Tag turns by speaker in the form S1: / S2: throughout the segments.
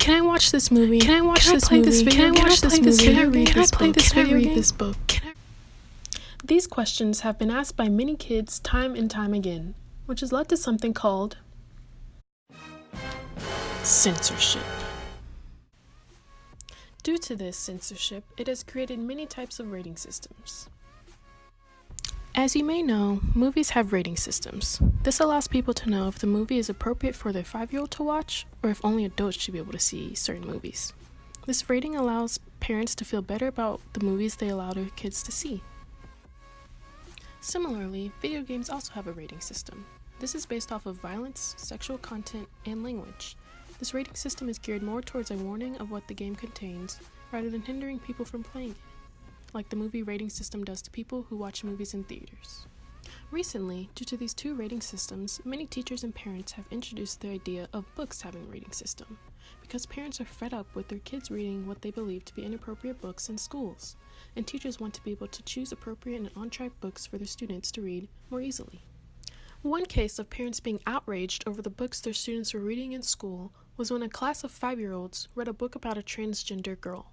S1: Can I watch this movie? Can I watch this movie? This video? Can I watch this movie? Can I read this book? Can I read this book? These questions have been asked by many kids time and time again, which has led to something called censorship. Due to this censorship, it has created many types of rating systems. As you may know, movies have rating systems. This allows people to know if the movie is appropriate for their 5-year-old to watch, or if only adults should be able to see certain movies. This rating allows parents to feel better about the movies they allow their kids to see. Similarly, video games also have a rating system. This is based off of violence, sexual content, and language. This rating system is geared more towards a warning of what the game contains, rather than hindering people from playing it, like the movie rating system does to people who watch movies in theaters. Recently, due to these two rating systems, many teachers and parents have introduced the idea of books having a rating system, because parents are fed up with their kids reading what they believe to be inappropriate books in schools, and teachers want to be able to choose appropriate and on-track books for their students to read more easily. One case of parents being outraged over the books their students were reading in school was when a class of 5-year-olds read a book about a transgender girl.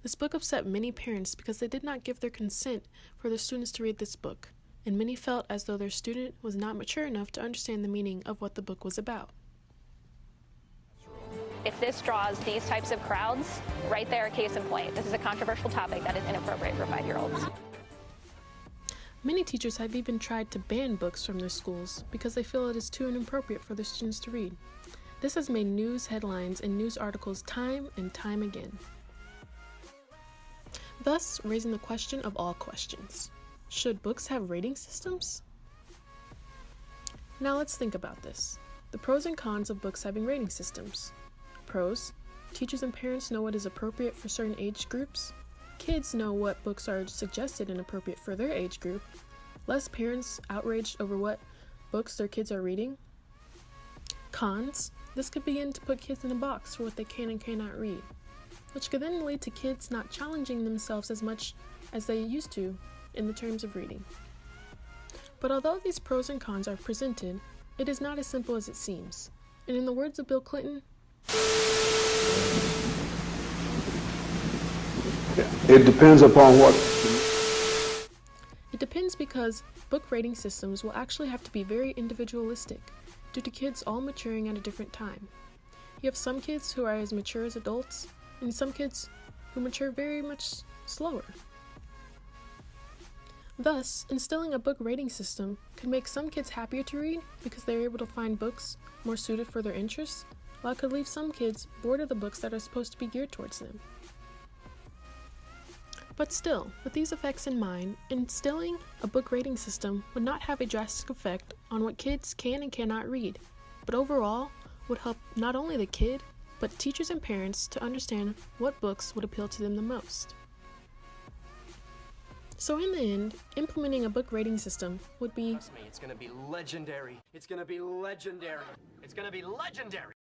S1: This book upset many parents because they did not give their consent for their students to read this book, and many felt as though their student was not mature enough to understand the meaning of what the book was about.
S2: If this draws these types of crowds, right there, case in point. This is a controversial topic that is inappropriate for 5-year-olds.
S1: Many teachers have even tried to ban books from their schools because they feel it is too inappropriate for their students to read. This has made news headlines and news articles time and time again, thus raising the question of all questions. Should books have rating systems? Now let's think about this. The pros and cons of books having rating systems. Pros: teachers and parents know what is appropriate for certain age groups. Kids know what books are suggested and appropriate for their age group. Less parents outraged over what books their kids are reading. Cons: this could begin to put kids in a box for what they can and cannot read, which could then lead to kids not challenging themselves as much as they used to in the terms of reading. But although these pros and cons are presented, it is not as simple as it seems. And in the words of Bill Clinton,
S3: it depends upon what?
S1: It depends because book rating systems will actually have to be very individualistic due to kids all maturing at a different time. You have some kids who are as mature as adults, and some kids who mature very much slower. Thus, instilling a book rating system could make some kids happier to read because they're able to find books more suited for their interests, while it could leave some kids bored of the books that are supposed to be geared towards them. But still, with these effects in mind, instilling a book rating system would not have a drastic effect on what kids can and cannot read, but overall would help not only the kid, but teachers and parents to understand what books would appeal to them the most. So in the end, implementing a book rating system would be...
S4: Trust me, it's gonna be legendary. It's gonna be legendary. It's gonna be legendary.